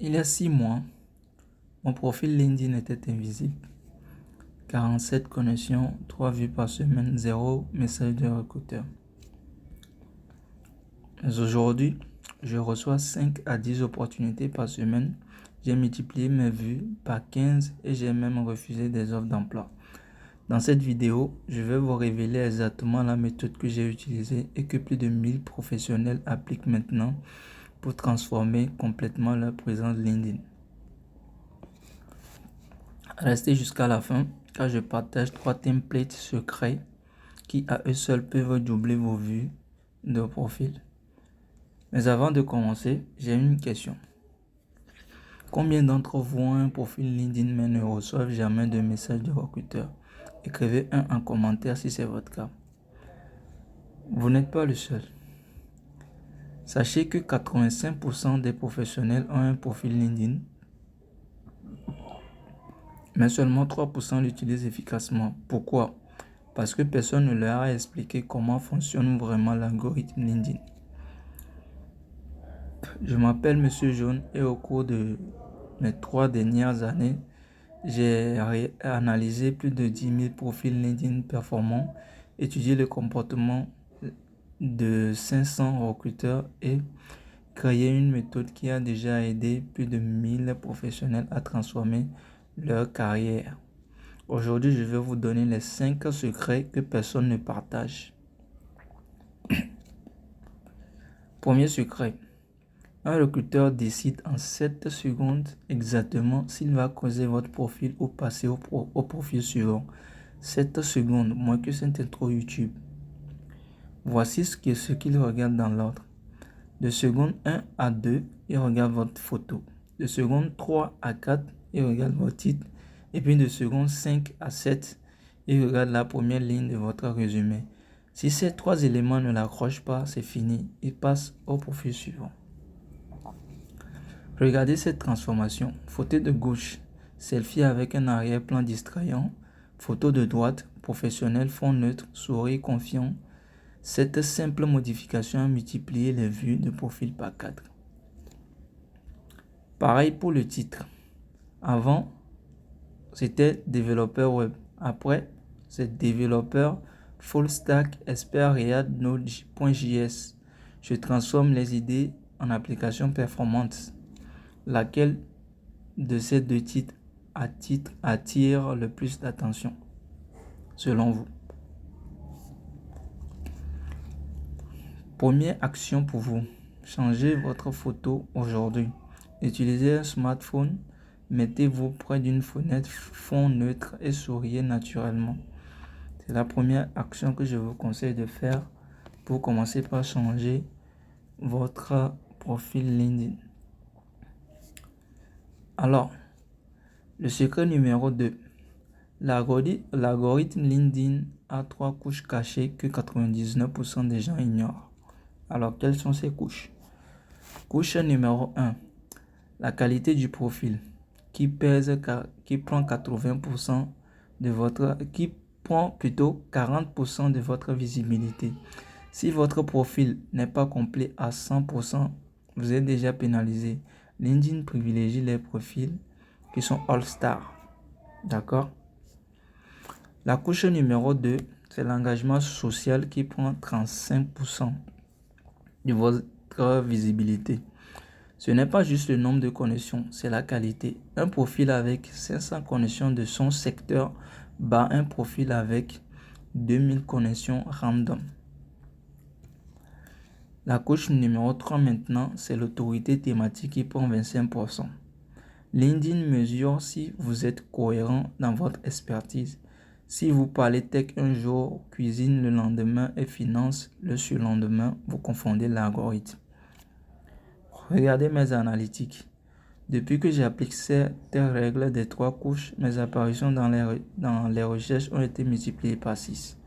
Il y a 6 mois, mon profil LinkedIn était invisible. 47 connexions, 3 vues par semaine, 0 message de recruteur. Mais aujourd'hui, je reçois 5 à 10 opportunités par semaine. J'ai multiplié mes vues par 15 et j'ai même refusé des offres d'emploi. Dans cette vidéo, je vais vous révéler exactement la méthode que j'ai utilisée et que plus de 1000 professionnels appliquent maintenant pour transformer complètement leur présence LinkedIn. Restez jusqu'à la fin car je partage 3 templates secrets qui à eux seuls peuvent doubler vos vues de profil. Mais avant de commencer, j'ai une question. Combien d'entre vous ont un profil LinkedIn mais ne reçoivent jamais de message de recruteur? Écrivez un en commentaire si c'est votre cas. Vous n'êtes pas le seul. Sachez que 85% des professionnels ont un profil LinkedIn, mais seulement 3% l'utilisent efficacement. Pourquoi? Parce que personne ne leur a expliqué comment fonctionne vraiment l'algorithme LinkedIn. Je m'appelle Monsieur Jaune et au cours de mes 3 dernières années, j'ai analysé plus de 10 000 profils LinkedIn performants, étudié le comportement de 500 recruteurs et créé une méthode qui a déjà aidé plus de 1000 professionnels à transformer leur carrière. Aujourd'hui, je vais vous donner les 5 secrets que personne ne partage. Premier secret. Un recruteur décide en 7 secondes exactement s'il va creuser votre profil ou passer au profil suivant. 7 secondes, moins que cette intro YouTube. Voici ce qu'il regarde dans l'ordre. De seconde 1 à 2, il regarde votre photo. De seconde 3 à 4, il regarde votre titre. Et puis de seconde 5 à 7, il regarde la première ligne de votre résumé. Si ces 3 éléments ne l'accrochent pas, c'est fini. Il passe au profil suivant. Regardez cette transformation. Photo de gauche, selfie avec un arrière-plan distrayant. Photo de droite, professionnel, fond neutre, sourire confiant. Cette simple modification a multiplié les vues de profil par 4. Pareil pour le titre. Avant, c'était développeur web. Après, c'est développeur full stack expert React Node.js. Je transforme les idées en applications performantes. Laquelle de ces 2 titres attire le plus d'attention, selon vous? Première action pour vous. Changez votre photo aujourd'hui. Utilisez un smartphone. Mettez-vous près d'une fenêtre, fond neutre et souriez naturellement. C'est la première action que je vous conseille de faire pour commencer par changer votre profil LinkedIn. Alors, le secret numéro 2. L'algorithme LinkedIn a 3 couches cachées que 99% des gens ignorent. Alors, quelles sont ces couches? Couche numéro 1. La qualité du profil qui prend 80% de votre, qui prend plutôt 40% de votre visibilité. Si votre profil n'est pas complet à 100%, vous êtes déjà pénalisé. LinkedIn privilégie les profils qui sont all-star. D'accord? La couche numéro 2, c'est l'engagement social qui prend 35% de votre visibilité. Ce n'est pas juste le nombre de connexions, c'est la qualité. Un profil avec 500 connexions de son secteur bat un profil avec 2000 connexions random. La couche numéro 3 maintenant, c'est l'autorité thématique qui prend 25%. LinkedIn mesure si vous êtes cohérent dans votre expertise. Si vous parlez tech un jour, cuisine le lendemain et finance le surlendemain, vous confondez l'algorithme. Regardez mes analytiques. Depuis que j'applique cette règle des 3 couches, mes apparitions dans les recherches ont été multipliées par 6.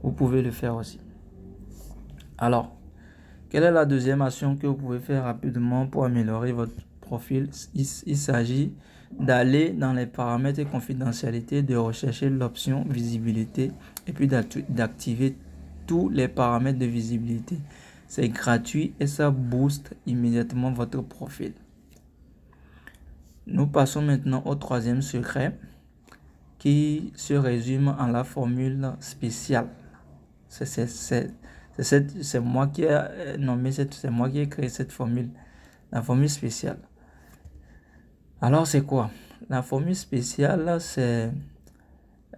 Vous pouvez le faire aussi. Alors, quelle est la deuxième action que vous pouvez faire rapidement pour améliorer votre profil? Il s'agit d'aller dans les paramètres et confidentialité, de rechercher l'option visibilité et puis d'activer tous les paramètres de visibilité. C'est gratuit et ça booste immédiatement votre profil. Nous passons maintenant au troisième secret qui se résume en la formule spéciale. C'est moi qui ai nommé c'est moi qui ai créé cette formule, la formule spéciale. Alors c'est quoi? La formule spéciale, c'est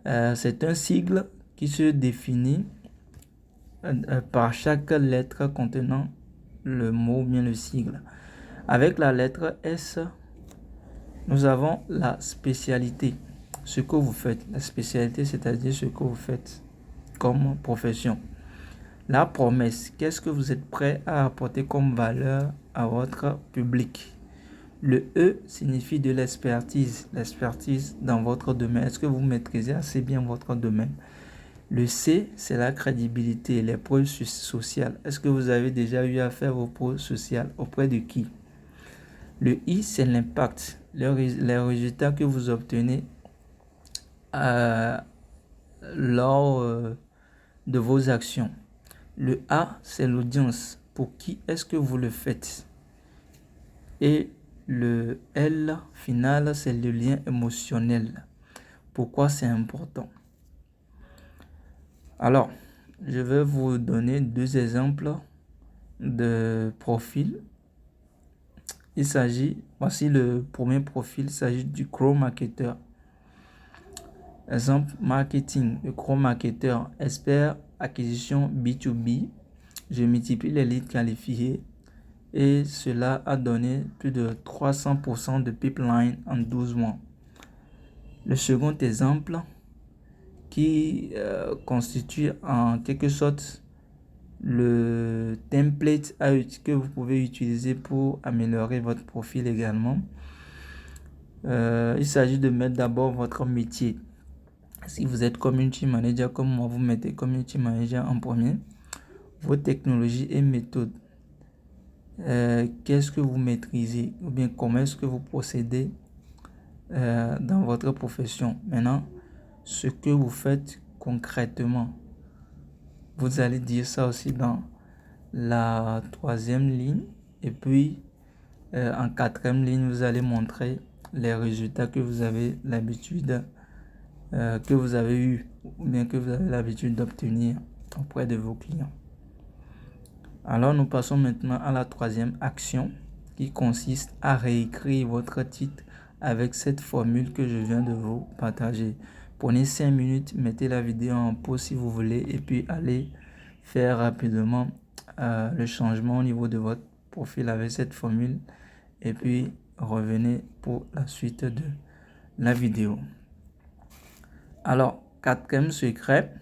un sigle qui se définit par chaque lettre contenant le mot ou bien le sigle. Avec la lettre S, nous avons la spécialité, ce que vous faites. La spécialité, c'est-à-dire ce que vous faites comme profession. La promesse, qu'est-ce que vous êtes prêt à apporter comme valeur à votre public? Le E signifie de l'expertise dans votre domaine. Est-ce que vous maîtrisez assez bien votre domaine? Le C, c'est la crédibilité, les preuves sociales. Est-ce que vous avez déjà eu à faire vos preuves sociales auprès de qui? Le I, c'est l'impact, les résultats que vous obtenez lors de vos actions. Le A, c'est l'audience. Pour qui est-ce que vous le faites? Et le L final, c'est le lien émotionnel. Pourquoi c'est important? Alors, je vais vous donner 2 exemples de profils. Voici le premier profil, il s'agit du Grow Marketer. Exemple, marketing, le Grow Marketer, expert acquisition B2B. Je multiplie les leads qualifiés et cela a donné plus de 300% de pipeline en 12 mois. Le second exemple qui constitue en quelque sorte le template que vous pouvez utiliser pour améliorer votre profil également. Il s'agit de mettre d'abord votre métier. Si vous êtes community manager comme moi, vous mettez community manager en premier. Vos technologies et méthodes. Qu'est-ce que vous maîtrisez ou bien comment est-ce que vous procédez dans votre profession. Maintenant, ce que vous faites concrètement. Vous allez dire ça aussi dans la 3e ligne. Et puis, en 4e ligne, vous allez montrer les résultats que vous avez l'habitude, que vous avez eu, ou bien que vous avez l'habitude d'obtenir auprès de vos clients. Alors, nous passons maintenant à la 3e action qui consiste à réécrire votre titre avec cette formule que je viens de vous partager. Prenez 5 minutes, mettez la vidéo en pause si vous voulez et puis allez faire rapidement le changement au niveau de votre profil avec cette formule et puis revenez pour la suite de la vidéo. Alors, 4e secret,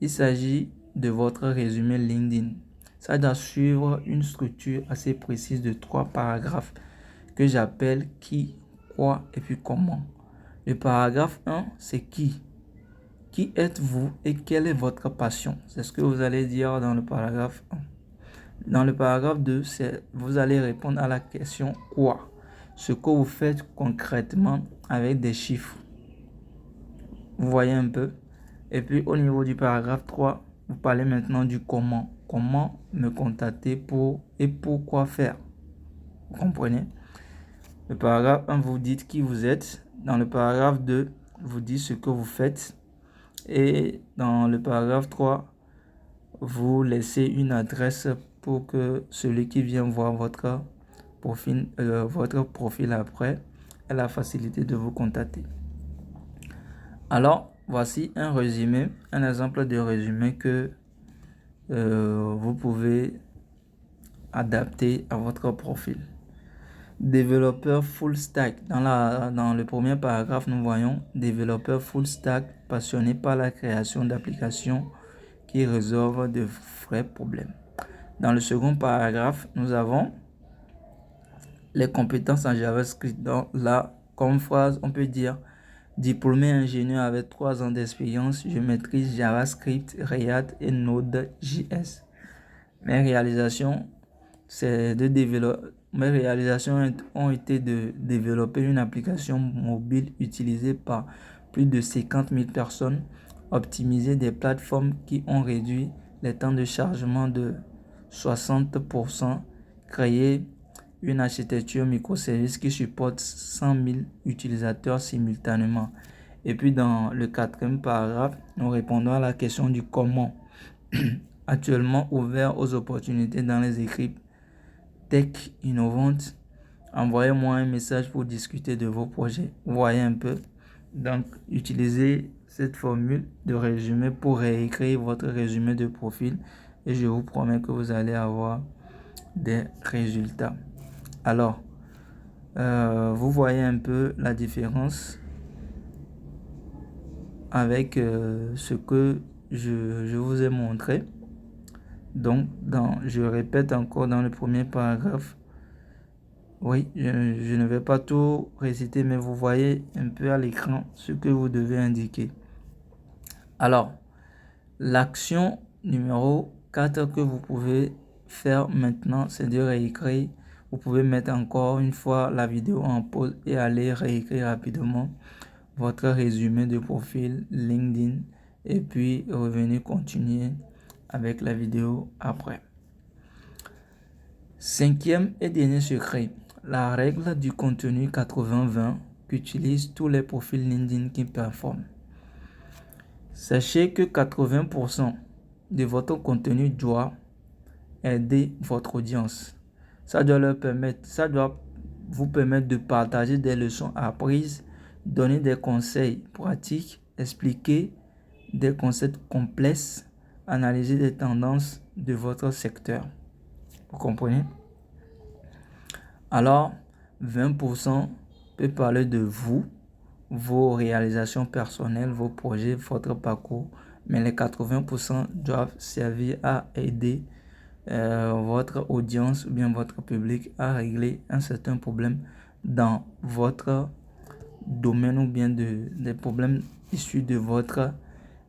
il s'agit de votre résumé LinkedIn. Ça doit suivre une structure assez précise de 3 paragraphes que j'appelle qui, quoi et puis comment. Le paragraphe 1, c'est qui. Qui êtes-vous et quelle est votre passion? C'est ce que vous allez dire dans le paragraphe 1. Dans le paragraphe 2, vous allez répondre à la question quoi. Ce que vous faites concrètement avec des chiffres. Vous voyez un peu. Et puis au niveau du paragraphe 3, vous parlez maintenant du comment. Comment me contacter pour et pourquoi faire. Vous comprenez? Le paragraphe 1, vous dites qui vous êtes. Dans le paragraphe 2, vous dites ce que vous faites. Et dans le paragraphe 3, vous laissez une adresse pour que celui qui vient voir votre profil après ait la facilité de vous contacter. Alors, voici un résumé, un exemple de résumé que vous pouvez adapter à votre profil. Développeur full stack. Dans le premier paragraphe, nous voyons développeur full stack passionné par la création d'applications qui résolvent de vrais problèmes. Dans le second paragraphe, nous avons les compétences en JavaScript. Donc là, comme phrase, on peut dire diplômé ingénieur avec 3 ans d'expérience, je maîtrise JavaScript, React et Node.js. Mes réalisations ont été de développer une application mobile utilisée par plus de 50 000 personnes, optimiser des plateformes qui ont réduit les temps de chargement de 60%, créer une architecture microservice qui supporte 100 000 utilisateurs simultanément. Et puis dans le quatrième paragraphe, nous répondons à la question du comment. Actuellement ouvert aux opportunités dans les équipes tech innovantes. Envoyez-moi un message pour discuter de vos projets. Vous voyez un peu. Donc, utilisez cette formule de résumé pour réécrire votre résumé de profil et je vous promets que vous allez avoir des résultats. Alors, vous voyez un peu la différence avec ce que je vous ai montré. Donc, je répète encore dans le premier paragraphe. Oui, je ne vais pas tout réciter, mais vous voyez un peu à l'écran ce que vous devez indiquer. Alors, l'action numéro 4 que vous pouvez faire maintenant, c'est de réécrire. Vous pouvez mettre encore une fois la vidéo en pause et aller réécrire rapidement votre résumé de profil LinkedIn et puis revenir continuer avec la vidéo après. Cinquième et dernier secret, la règle du contenu 80-20 qu'utilisent tous les profils LinkedIn qui performent. Sachez que 80% de votre contenu doit aider votre audience. Ça doit vous permettre de partager des leçons apprises, donner des conseils pratiques, expliquer des concepts complexes, analyser des tendances de votre secteur. Vous comprenez? Alors, 20% peut parler de vous, vos réalisations personnelles, vos projets, votre parcours, mais les 80% doivent servir à aider votre audience ou bien votre public à régler un certain problème dans votre domaine ou bien des problèmes issus de votre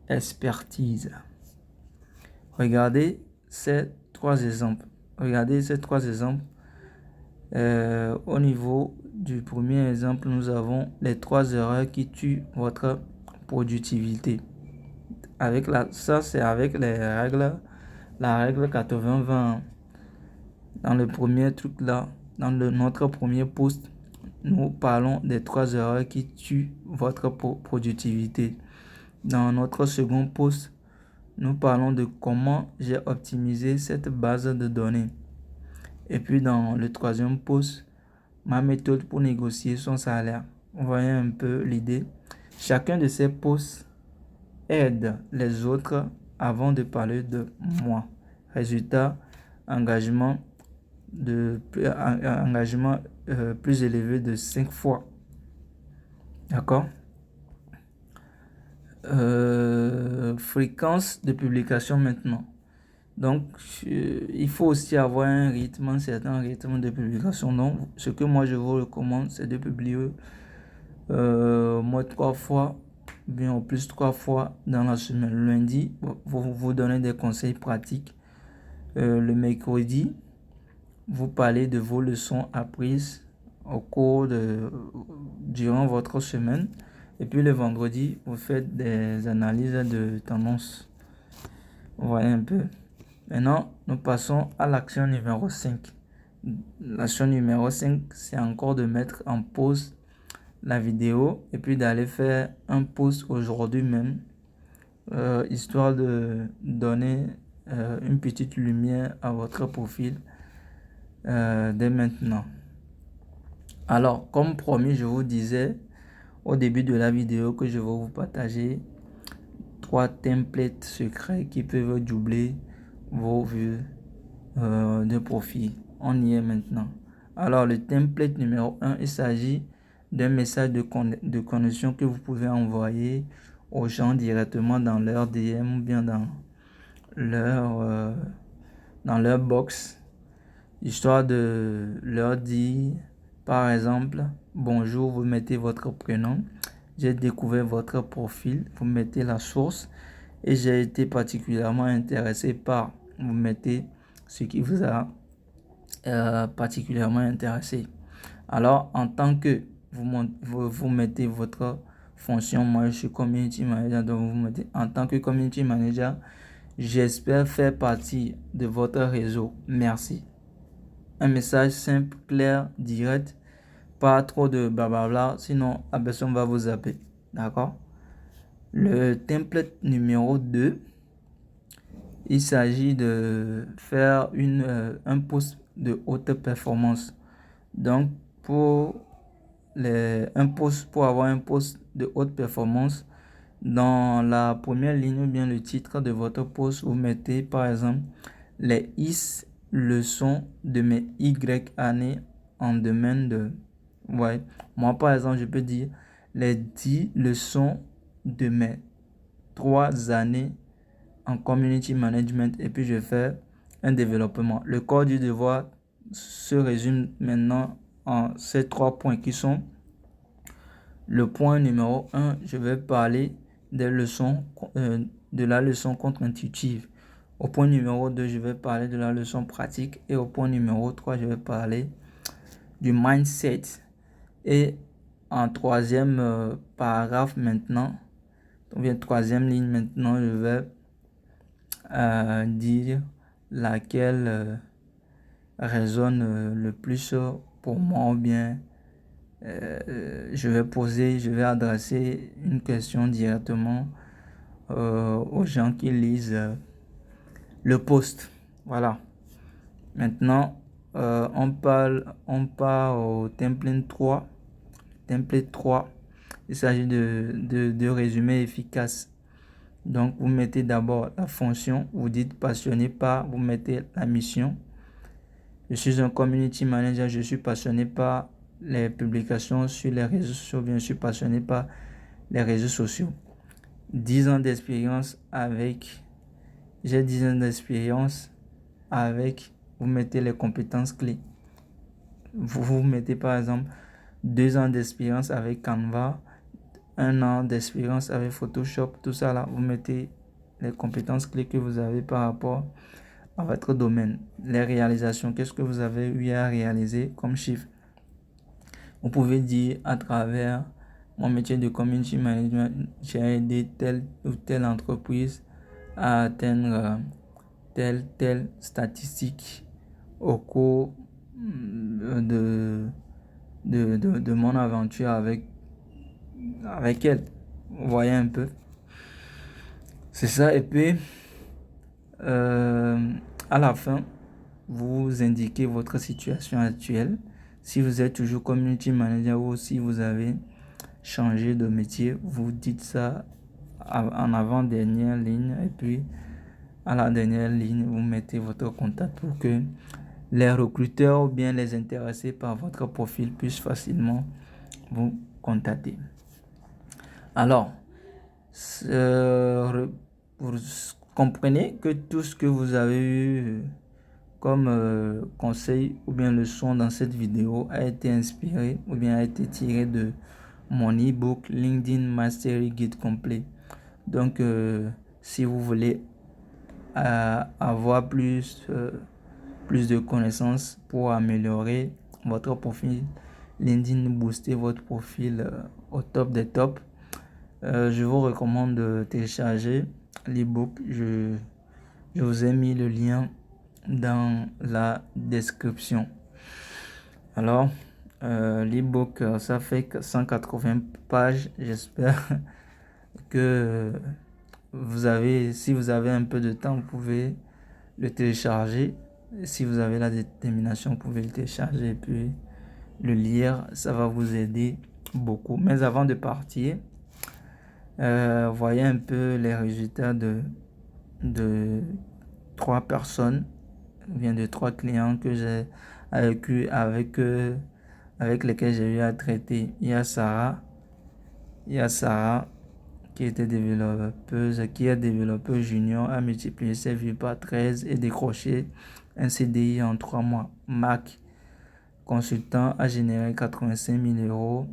expertise. Regardez ces trois exemples. Au niveau du premier exemple, nous avons les 3 erreurs qui tuent votre productivité. Ça, c'est avec la règle 80-20. Dans le premier truc là, notre premier post, nous parlons des 3 erreurs qui tuent votre productivité. Dans notre second post, nous parlons de comment j'ai optimisé cette base de données. Et puis dans le troisième post, ma méthode pour négocier son salaire. Vous voyez un peu l'idée. Chacun de ces posts aide les autres avant de parler de moi. Résultat, engagement plus élevé de 5 fois. D'accord? Fréquence de publication maintenant. Donc, il faut aussi avoir un certain rythme de publication. Donc, ce que moi je vous recommande, c'est de publier moins 3 fois, bien au plus 3 fois dans la semaine. Lundi, vous donnez des conseils pratiques. Le mercredi, vous parlez de vos leçons apprises durant votre semaine. Et puis le vendredi, vous faites des analyses de tendance. Vous voyez un peu. Maintenant, nous passons à l'action numéro 5. L'action numéro 5, c'est encore de mettre en pause la vidéo et puis d'aller faire un post aujourd'hui même, histoire de donner une petite lumière à votre profil dès maintenant. Alors, comme promis, je vous disais au début de la vidéo que je vais vous partager 3 templates secrets qui peuvent doubler vos vues de profil. On y est maintenant. Alors, le template numéro 1, il s'agit d'un message de connexion que vous pouvez envoyer aux gens directement dans leur DM ou bien dans leur box, histoire de leur dire, par exemple, bonjour, vous mettez votre prénom, j'ai découvert votre profil, vous mettez la source et j'ai été particulièrement intéressé par, vous mettez ce qui vous a particulièrement intéressé. Alors, en tant que vous mettez votre fonction, moi je suis community manager, donc vous mettez en tant que community manager, j'espère faire partie de votre réseau. Merci. un message simple, clair, direct, pas trop de blablabla, sinon la personne va vous zapper. D'accord? Le template numéro 2, il s'agit de faire un post de haute performance. Donc, pour avoir un post de haute performance, dans la première ligne ou bien le titre de votre post, vous mettez par exemple les 10 leçons de mes Y années en domaine de... Ouais, moi par exemple, je peux dire les 10 leçons de mes 3 années en community management et puis je fais un développement. Le corps du devoir se résume maintenant en ces 3 points qui sont: le point numéro 1, je vais parler des leçons, de la leçon contre-intuitive. Au point numéro 2, je vais parler de la leçon pratique. Et au point numéro 3, je vais parler du mindset. Et en troisième paragraphe maintenant, ou bien troisième ligne maintenant, je vais dire laquelle résonne le plus pour moi, ou bien je vais adresser une question directement aux gens qui lisent le post. Voilà. Maintenant, on part au template 3. Template 3, il s'agit de résumé efficace. Donc, vous mettez d'abord la fonction, vous dites passionné par, vous mettez la mission. Je suis un community manager, je suis passionné par les publications sur les réseaux sociaux, bien sûr passionné par les réseaux sociaux. 10 ans d'expérience avec, j'ai 10 ans d'expérience avec, vous mettez les compétences clés. Vous mettez par exemple 2 ans d'expérience avec Canva, 1 an d'expérience avec Photoshop, tout ça là, vous mettez les compétences clés que vous avez par rapport à votre domaine. Les réalisations, qu'est-ce que vous avez eu à réaliser comme chiffre. Vous pouvez dire à travers mon métier de community management, j'ai aidé telle ou telle entreprise à atteindre telle statistique au cours de mon aventure avec elle. Vous voyez un peu. C'est ça. Et puis, à la fin, vous indiquez votre situation actuelle. Si vous êtes toujours community manager ou si vous avez changé de métier, vous dites ça en avant-dernière ligne. Et puis, à la dernière ligne, vous mettez votre contact pour que les recruteurs ou bien les intéressés par votre profil puissent facilement vous contacter. Alors, vous comprenez que tout ce que vous avez eu comme conseil ou bien leçon dans cette vidéo a été inspiré ou bien a été tiré de mon e-book LinkedIn Mastery Guide complet. Donc, si vous voulez avoir plus de connaissances pour améliorer votre profil LinkedIn, booster votre profil au top des tops, je vous recommande de télécharger l'e-book. Je vous ai mis le lien dans la description. Alors, l'e-book, ça fait que 180 pages. J'espère que si vous avez un peu de temps, vous pouvez le télécharger. Si vous avez la détermination, vous pouvez le télécharger et puis le lire. Ça va vous aider beaucoup. Mais avant de partir, voyez un peu les résultats de 3 personnes, bien de 3 clients que j'ai avec lesquels j'ai eu à traiter. Il y a Sarah qui était développeuse, qui est développeuse junior, a multiplié ses vues par 13 et décroché un CDI en 3 mois. Marc, consultant, a généré 85 000 euros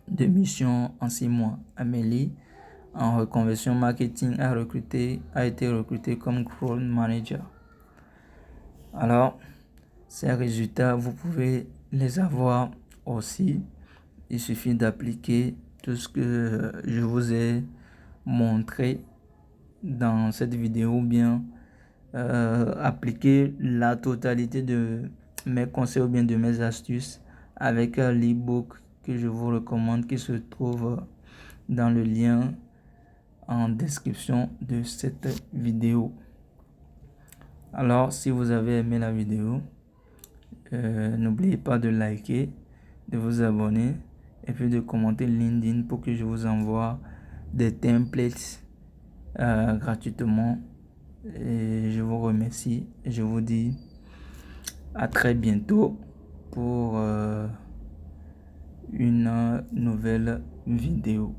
de mission en 6 mois. Amélie, en reconversion marketing, a été recrutée comme growth manager. Alors, ces résultats, vous pouvez les avoir aussi. Il suffit d'appliquer tout ce que je vous ai montré dans cette vidéo, ou bien appliquer la totalité de mes conseils ou bien de mes astuces avec l'ebook que je vous recommande qui se trouve dans le lien en description de cette vidéo. Alors, si vous avez aimé la vidéo, n'oubliez pas de liker, de vous abonner et puis de commenter LinkedIn pour que je vous envoie des templates gratuitement. Et je vous remercie et je vous dis à très bientôt pour une nouvelle vidéo.